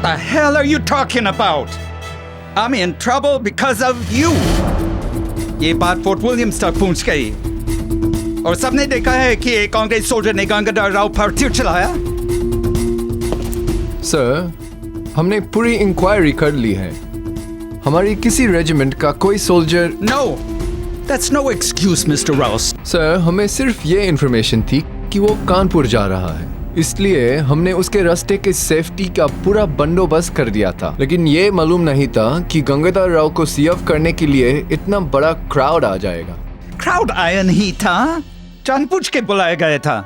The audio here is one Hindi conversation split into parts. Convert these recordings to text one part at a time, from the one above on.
What the hell are you talking about? I'm in trouble because of you. ये बात फोर्ट विलियम्स तक पहुंच गई और सबने देखा है कि एक कांग्रेस सोल्जर ने गंगाधर राव पर तीर चलाया। सर, हमने पूरी इंक्वायरी कर ली है। हमारी किसी रेजिमेंट का कोई soldier. No, that's no excuse, Mr. Rouse. Sir, हमें सिर्फ ये इन्फॉर्मेशन थी कि वो कानपुर जा रहा है, इसलिए हमने उसके रास्ते के सेफ्टी का पूरा बंदोबस्त कर दिया था। लेकिन ये मालूम नहीं था कि गंगाधर राव को सीएफ करने के लिए इतना बड़ा क्राउड आ जाएगा। क्राउड आया नहीं था, जानबूझ के बुलाया गया था।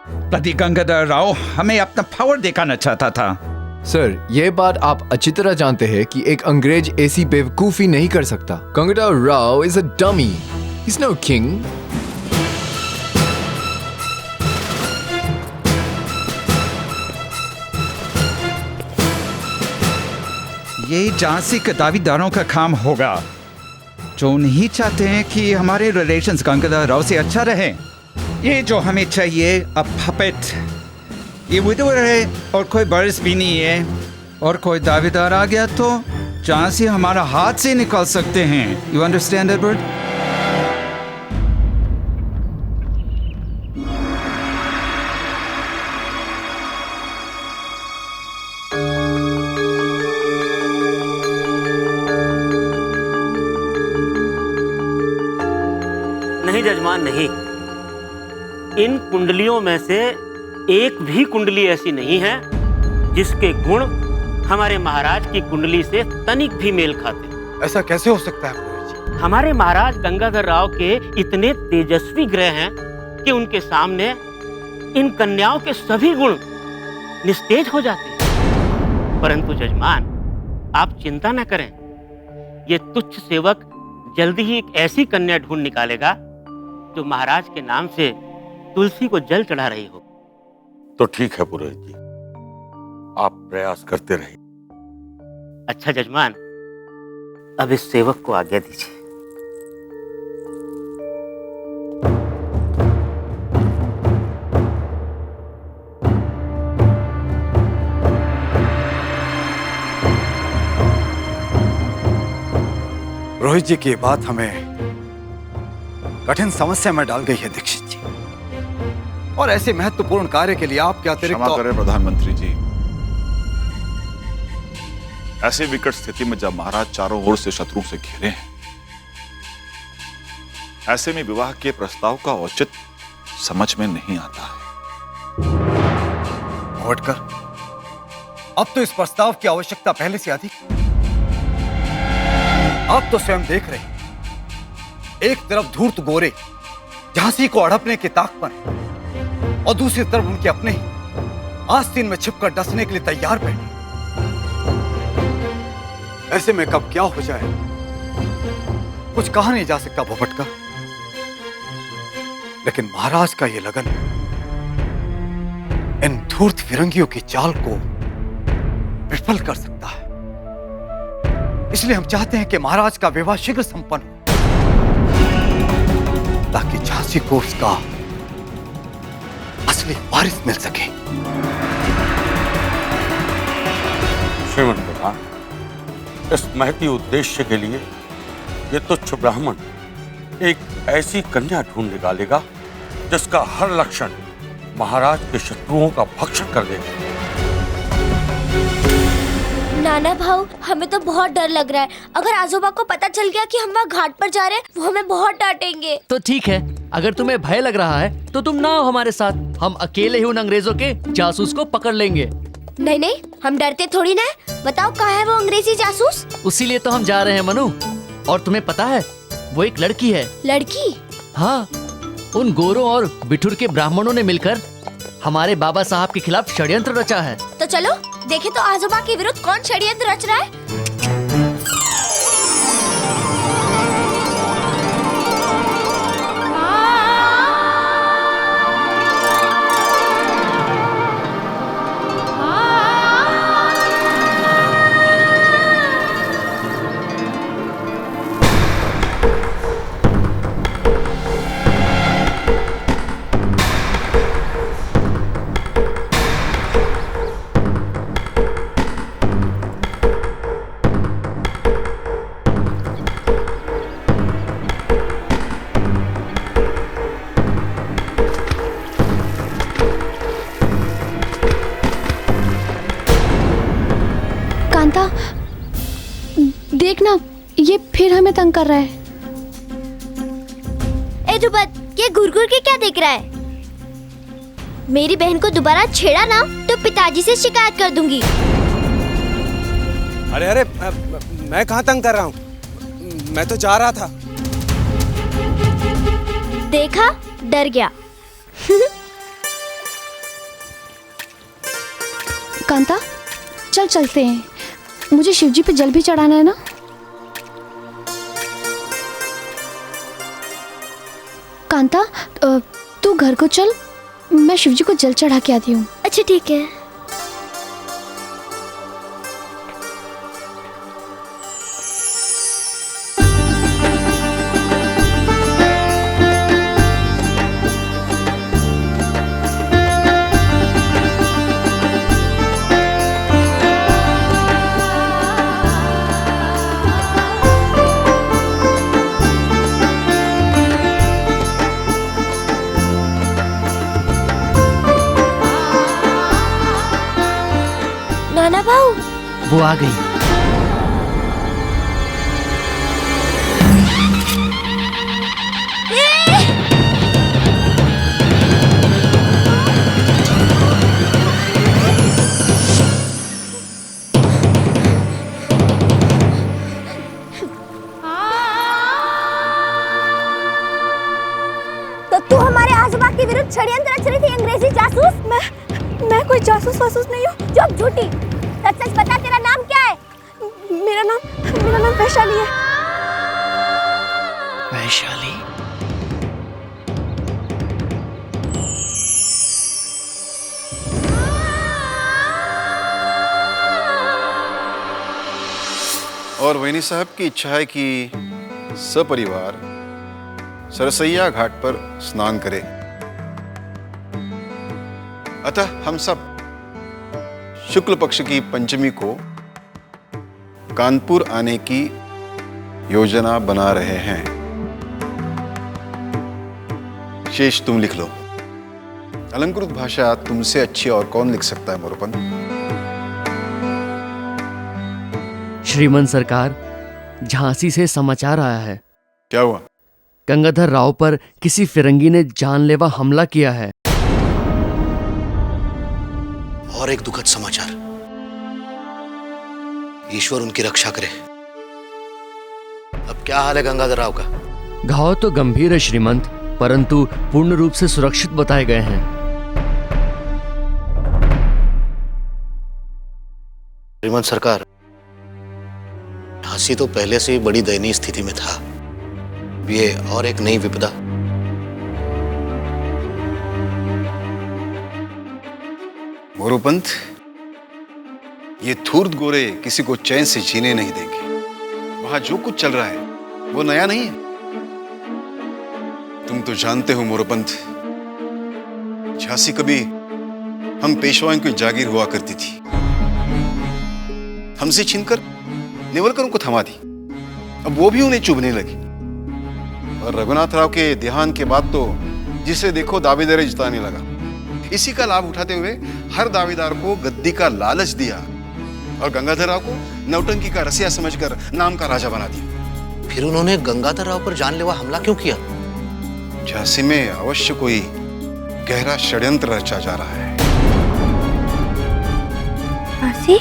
प्रति गंगाधर राव हमें अपना पावर दिखाना चाहता था। सर, ये बात आप अच्छी तरह जानते हैं कि एक अंग्रेज ऐसी बेवकूफी नहीं कर सकता। Gangadhar Rao is a dummy, he is no king. ये झांसी के दावेदारों का काम होगा जो नहीं चाहते हैं कि हमारे रिलेशंस गंगाधर राव से अच्छा रहे। ये जो हमें चाहिए अब पपेट, ये विडोर है और कोई बरस भी नहीं है, और कोई दावेदार आ गया तो झांसी हमारा हाथ से निकाल सकते हैं। You understand Edward? नहीं जजमान, नहीं। इन कुंडलियों में से एक भी कुंडली ऐसी नहीं है जिसके गुण हमारे महाराज की कुंडली से तनिक भी मेल खाते। ऐसा कैसे हो सकता है पुरोहित जी? हमारे महाराज गंगाधर राव के इतने तेजस्वी ग्रह हैं कि उनके सामने इन कन्याओं के सभी गुण निस्तेज हो जाते हैं। परंतु जजमान, आप चिंता न करें, ये तुच्छ सेवक जल्दी ही एक ऐसी कन्या ढूंढ निकालेगा जो महाराज के नाम से तुलसी को जल चढ़ा रही हो। तो ठीक है पुरोहित जी, आप प्रयास करते रहिए। अच्छा जजमान, अब इस सेवक को आज्ञा दीजिए। रोहित जी की बात हमें कठिन समस्या में डाल गई है दीक्षित जी, और ऐसे महत्वपूर्ण कार्य के लिए आपके अतिरिक्त। क्षमा करें प्रधानमंत्री जी, ऐसे विकट स्थिति में जब महाराज चारों ओर से शत्रु से घिरे हैं, ऐसे में विवाह के प्रस्ताव का औचित्य समझ में नहीं आता है। भटकर, अब तो इस प्रस्ताव की आवश्यकता पहले से अधिक। आप तो स्वयं देख रहे हैं, एक तरफ धूर्त गोरे झांसी को हड़पने की ताक पर, और दूसरी तरफ उनके अपने ही आस्तीन में छिपकर डसने के लिए तैयार बैठे। ऐसे में कब क्या हो जाए कुछ कहा नहीं जा सकता भोपट का। लेकिन महाराज का यह लगन इन धूर्त फिरंगियों की चाल को विफल कर सकता है। इसलिए हम चाहते हैं कि महाराज का विवाह शीघ्र संपन्न हो, ताकि झांसी को उसका असली वारिस मिल सके। श्रीमन प्रधान, इस महती उद्देश्य के लिए ये तुच्छ ब्राह्मण एक ऐसी कन्या ढूंढ निकालेगा जिसका हर लक्षण महाराज के शत्रुओं का भक्षण कर देगा। नाना भाऊ, हमें तो बहुत डर लग रहा है। अगर आजोबा को पता चल गया कि हम वहाँ घाट पर जा रहे हैं, वो हमें बहुत डांटेंगे। तो ठीक है, अगर तुम्हें भय लग रहा है तो तुम ना आओ हमारे साथ। हम अकेले ही उन अंग्रेजों के जासूस को पकड़ लेंगे। नहीं नहीं, हम डरते थोड़ी ना है। बताओ कहाँ है वो अंग्रेजी जासूस? उसीलिए तो हम जा रहे हैं मनु। और तुम्हें पता है, वो एक लड़की है। लड़की? हाँ, उन गोरों और बिठुर के ब्राह्मणों ने मिलकर हमारे बाबा साहब के खिलाफ षड्यंत्र रचा है। तो चलो देखे तो आजोबा के विरुद्ध कौन षड्यंत्र रच रहा है। कांता, देखना ये फिर हमें तंग कर रहा है। ए ध्रुपद, ये घुर-घुर के क्या देख रहा है? मेरी बहन को दोबारा छेड़ा ना तो पिताजी से शिकायत कर दूंगी। अरे अरे, मैं कहाँ तंग कर रहा हूँ? मैं तो जा रहा था। देखा, डर गया। कांता, चल चलते हैं, मुझे शिवजी पे जल भी चढ़ाना है ना। कांता, तू घर को चल, मैं शिवजी को जल चढ़ा के आती हूँ। अच्छा ठीक है। नाना भाऊ, वो आ गई। तो तू हमारे आजोबा के विरुद्ध षड्यंत्र रच रही थी, अंग्रेजी जासूस। मैं कोई जासूस वासूस नहीं हूँ। चुप झूठी, सच सच बता, तेरा नाम क्या है? मेरा नाम वैशाली है। वैशाली? और वैनी साहब की इच्छा है कि सपरिवार सरसैया घाट पर स्नान करें। अतः हम सब शुक्ल पक्ष की पंचमी को कानपुर आने की योजना बना रहे हैं। शेष तुम लिख लो। अलंकृत भाषा तुमसे अच्छी और कौन लिख सकता है मोरोपंत? श्रीमान सरकार, झांसी से समाचार आया है। क्या हुआ? गंगाधर राव पर किसी फिरंगी ने जानलेवा हमला किया है। और एक दुखद समाचार, ईश्वर उनकी रक्षा करे। अब क्या हाल है गंगाधर राव का? घाव तो गंभीर है श्रीमंत, परंतु पूर्ण रूप से सुरक्षित बताए गए हैं। श्रीमंत सरकार, झांसी तो पहले से ही बड़ी दयनीय स्थिति में था। ये और एक नई विपदा। मोरोपंत, ये धूर्त गोरे किसी को चैन से जीने नहीं देंगे। वहां जो कुछ चल रहा है वो नया नहीं है। तुम तो जानते हो मोरोपंत, झांसी कभी हम पेशवाओं की जागीर हुआ करती थी। हमसे छीनकर नेवलकरों को थमा दी, अब वो भी उन्हें चुभने लगी। और रघुनाथ राव के देहांत के बाद तो जिसे देखो दावेदारी जिताने लगा। इसी का लाभ उठाते हुए हर दावेदार को गद्दी का लालच दिया और गंगाधर राव को नौटंकी का रसिया समझकर नाम का राजा बना दिया। फिर उन्होंने गंगाधर राव पर जानलेवा हमला क्यों किया? झांसी में अवश्य कोई गहरा षड्यंत्र रचा जा रहा है। झांसी?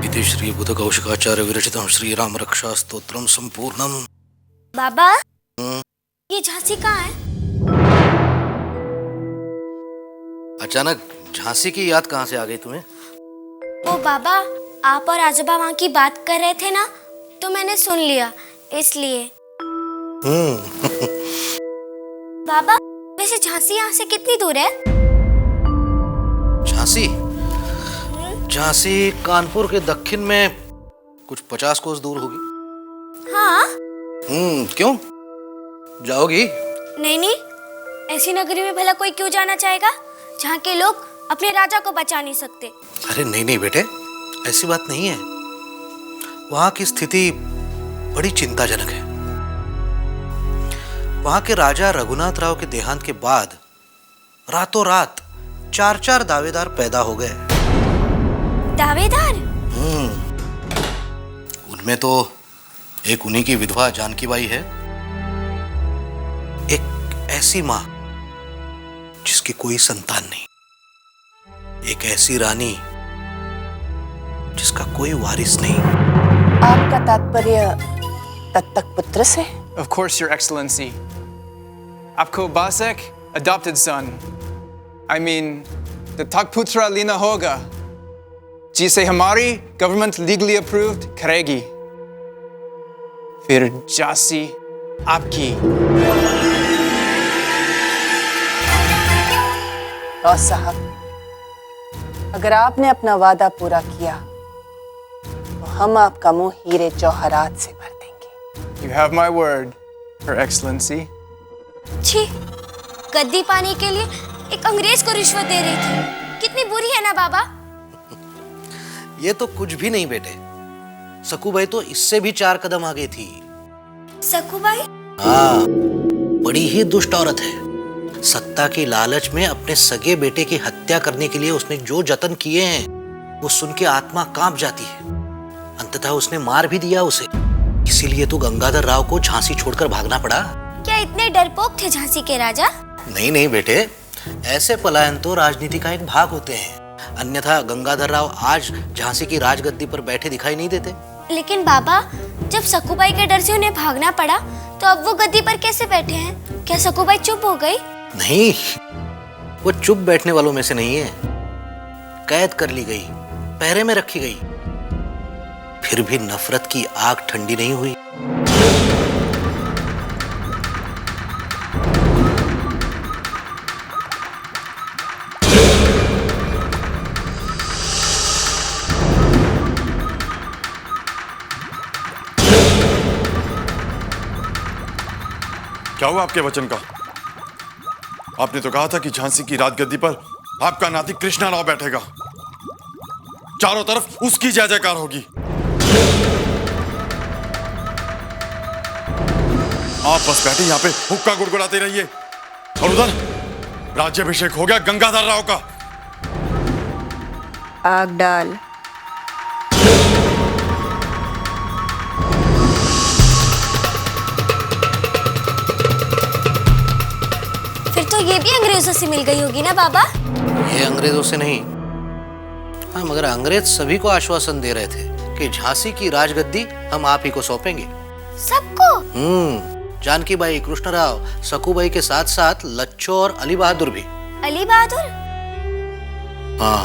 इति श्री बुध कौशिकाचार्य विरचितम श्री राम रक्षा स्तोत्रम संपूर्णम। बाबा, ये झांसी कहाँ है? अचानक झांसी की याद कहाँ से आ गई तुम्हें? ओ बाबा, आप और आजोबा वहाँ की बात कर रहे थे ना, तो मैंने सुन लिया, इसलिए। बाबा, वैसे झांसी यहाँ से कितनी दूर है? झांसी? झांसी कानपुर के दक्षिण में कुछ 50 कोस दूर होगी। हाँ? क्यों? जाओगी? नहीं नहीं, ऐसी नगरी में भला कोई क्यों जाना चाहेगा जहाँ के लोग अपने राजा को बचा नहीं सकते। अरे नहीं नहीं बेटे, ऐसी बात नहीं है। वहां की स्थिति बड़ी चिंताजनक है। वहां के राजा रघुनाथ राव के देहांत के बाद रातों रात 4 दावेदार पैदा हो गए। दावेदार? उनमें तो एक उन्हीं की विधवा जानकी बाई है, एक ऐसी मां जिसकी कोई संतान नहीं, एक ऐसी रानी जिसका कोई वारिस नहीं। आपका तात्पर्य दत्तक पुत्र से? Of course, Your Excellency. आपको बासक adopted son. I mean, दत्तक पुत्र लेना होगा, जिसे हमारी गवर्नमेंट लीगली अप्रूव्ड करेगी। फिर झांसी आपकी। राव साहब, अगर आपने अपना वादा पूरा किया तो हम आपका मुंह हीरे जौहरात से भर देंगे। You have my word, Her Excellency. छी, गद्दी पाने के लिए एक अंग्रेज को रिश्वत दे रही थी। कितनी बुरी है ना बाबा? ये तो कुछ भी नहीं बेटे, सकूबाई तो इससे भी 4 कदम आगे थी। सकूबाई? हाँ, बड़ी ही दुष्ट औरत है। सत्ता की लालच में अपने सगे बेटे की हत्या करने के लिए उसने जो जतन किए हैं वो सुन के आत्मा कांप जाती है। अंततः उसने मार भी दिया उसे। इसीलिए तो गंगाधर राव को झांसी छोड़कर भागना पड़ा। क्या इतने डरपोक थे झांसी के राजा? नहीं नहीं बेटे, ऐसे पलायन तो राजनीति का एक भाग होते हैं, अन्यथा गंगाधर राव आज झांसी की राजगद्दी पर बैठे दिखाई नहीं देते। लेकिन बाबा, जब सकूबाई के डर से उन्हें भागना पड़ा तो अब वो गद्दी पर कैसे बैठे हैं? क्या सकूबाई चुप हो गई? नहीं, वो चुप बैठने वालों में से नहीं है। कैद कर ली गई, पहरे में रखी गई, फिर भी नफरत की आग ठंडी नहीं हुई। क्या हुआ आपके वचन का? आपने तो कहा था कि झांसी की राजगद्दी पर आपका नाती कृष्णा राव बैठेगा, चारों तरफ उसकी जय जयकार होगी। आप बस बैठे यहाँ पे हुक्का गुड़गुड़ाते रहिए, और उधर राज्याभिषेक हो गया गंगाधर राव का। आग डाल। ये भी अंग्रेजों से मिल गई होगी ना बाबा? ये अंग्रेजों से नहीं, हाँ, मगर अंग्रेज सभी को आश्वासन दे रहे थे कि झांसी की राजगद्दी हम आप ही को सौंपेंगे। सबको? जानकी बाई, कृष्णराव, सकूबाई के साथ साथ लच्छो और अली बहादुर भी। अली बहादुर? हाँ,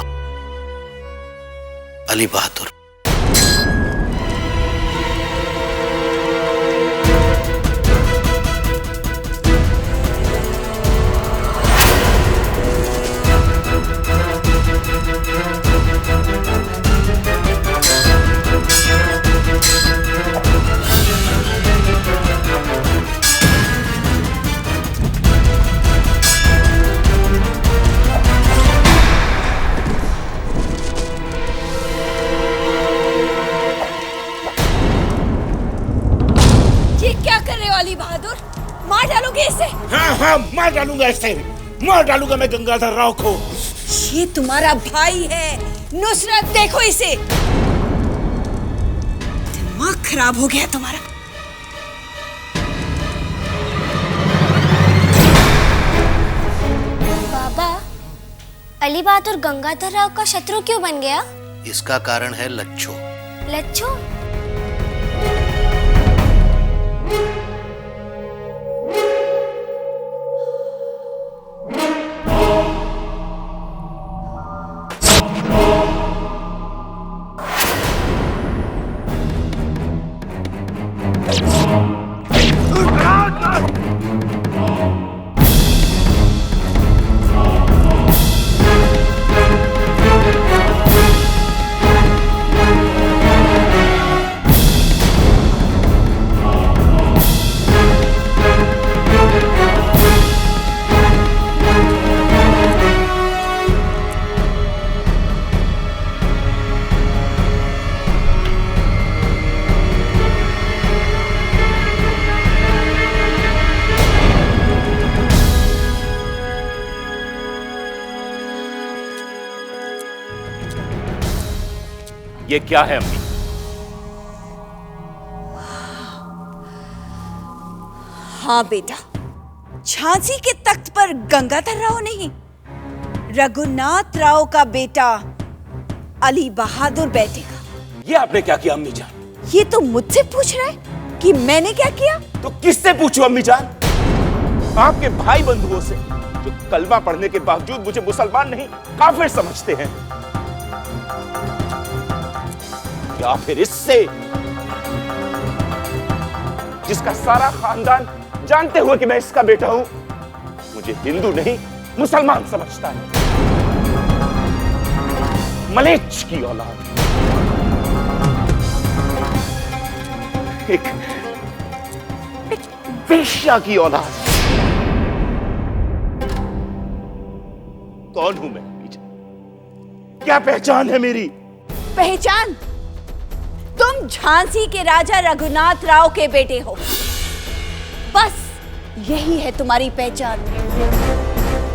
अली बहादुर। अली बहादुर, मार डालोगे इसे? हाँ, मार डालूंगा इसे, मार डालूंगा मैं गंगाधर राव को। ये तुम्हारा भाई है नुसरत, देखो इसे। दिमाग खराब हो गया तुम्हारा। बाबा, अली बहादुर गंगाधर राव का शत्रु क्यों बन गया? इसका कारण है लच्छो। लच्छो? ये क्या है अम्मी? हाँ बेटा, झांसी के तख्त पर गंगाधर राव नहीं, रघुनाथ राव का बेटा अली बहादुर बैठेगा। ये आपने क्या किया अम्मी जान? ये तो मुझसे पूछ रहा है कि मैंने क्या किया? तो किससे पूछूं अम्मी जान? आपके भाई बंधुओं से, जो कलमा पढ़ने के बावजूद मुझे मुसलमान नहीं काफिर समझते हैं, या फिर इससे जिसका सारा खानदान जानते हुए कि मैं इसका बेटा हूं मुझे हिंदू नहीं मुसलमान समझता है। मलेच्छ की औलाद, एक वेश्या की औलाद। कौन हूं मैं? क्या पहचान है मेरी? पहचान? तुम झांसी के राजा रघुनाथ राव के बेटे हो, बस यही है तुम्हारी पहचान।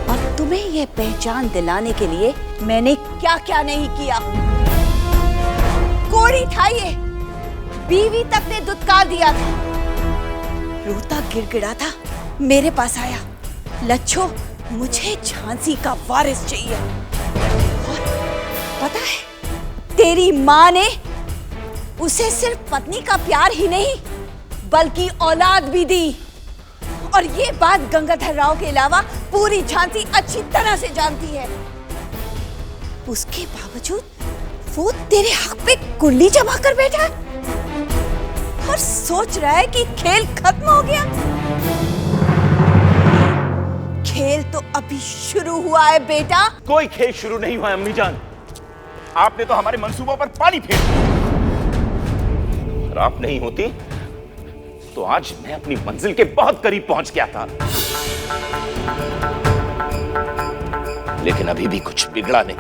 और तुम्हें यह पहचान दिलाने के लिए मैंने क्या क्या नहीं किया। कोरी था ये, बीवी तक ने दुत्कार दिया था, रोता गिड़गिड़ा था, मेरे पास आया, लच्छो मुझे झांसी का वारिस चाहिए। और पता है, तेरी माँ ने उसे सिर्फ पत्नी का प्यार ही नहीं बल्कि औलाद भी दी। और ये बात गंगाधर राव के अलावा पूरी झांसी अच्छी तरह से जानती है। उसके बावजूद वो तेरे हक पे कुंडली जमा कर बैठा है और सोच रहा है कि खेल खत्म हो गया। खेल तो अभी शुरू हुआ है बेटा। कोई खेल शुरू नहीं हुआ अम्मी जान, आपने तो हमारे मंसूबों पर पानी फेर दिया। अगर आप नहीं होती तो आज मैं अपनी मंजिल के बहुत करीब पहुंच गया था। लेकिन अभी भी कुछ बिगड़ा नहीं।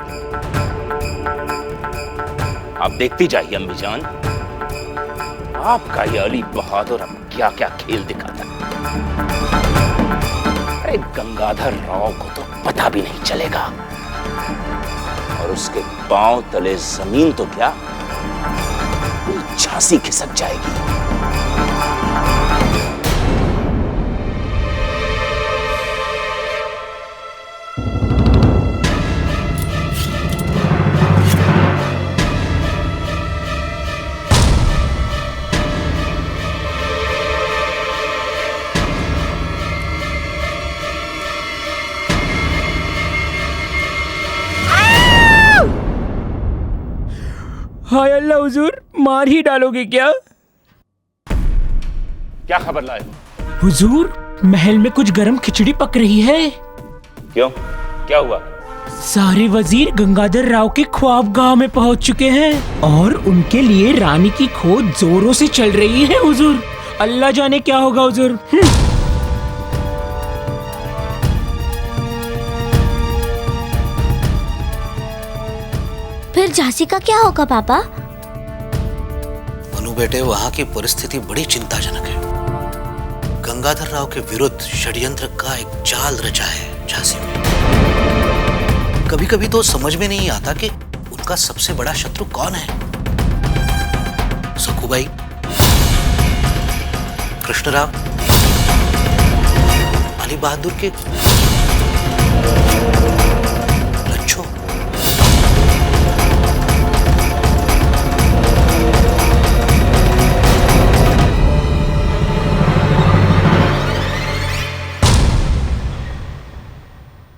आप देखती जाइए अम्मी जान, आपका ये अली बहादुर अब क्या क्या खेल दिखाता है। अरे गंगाधर राव को तो पता भी नहीं चलेगा, और उसके पांव तले जमीन तो क्या पूरी झांसी खिसक जाएगी। हाय अल्लाह हुजूर, मार ही डालोगे क्या? क्या खबर लाए? हुजूर, महल में कुछ गरम खिचड़ी पक रही है। क्यों, क्या हुआ? सारे वजीर गंगाधर राव के ख्वाबगाह में पहुंच चुके हैं और उनके लिए रानी की खोज जोरों से चल रही है हुजूर। अल्लाह जाने क्या होगा हुजूर। फिर झांसी का क्या होगा पापा? मनु बेटे, वहां की परिस्थिति बड़ी चिंताजनक है। गंगाधर राव के विरुद्ध षड्यंत्र का एक जाल रचा है झांसी में। कभी कभी तो समझ में नहीं आता कि उनका सबसे बड़ा शत्रु कौन है। सखूबाई, कृष्णराव, अली बहादुर के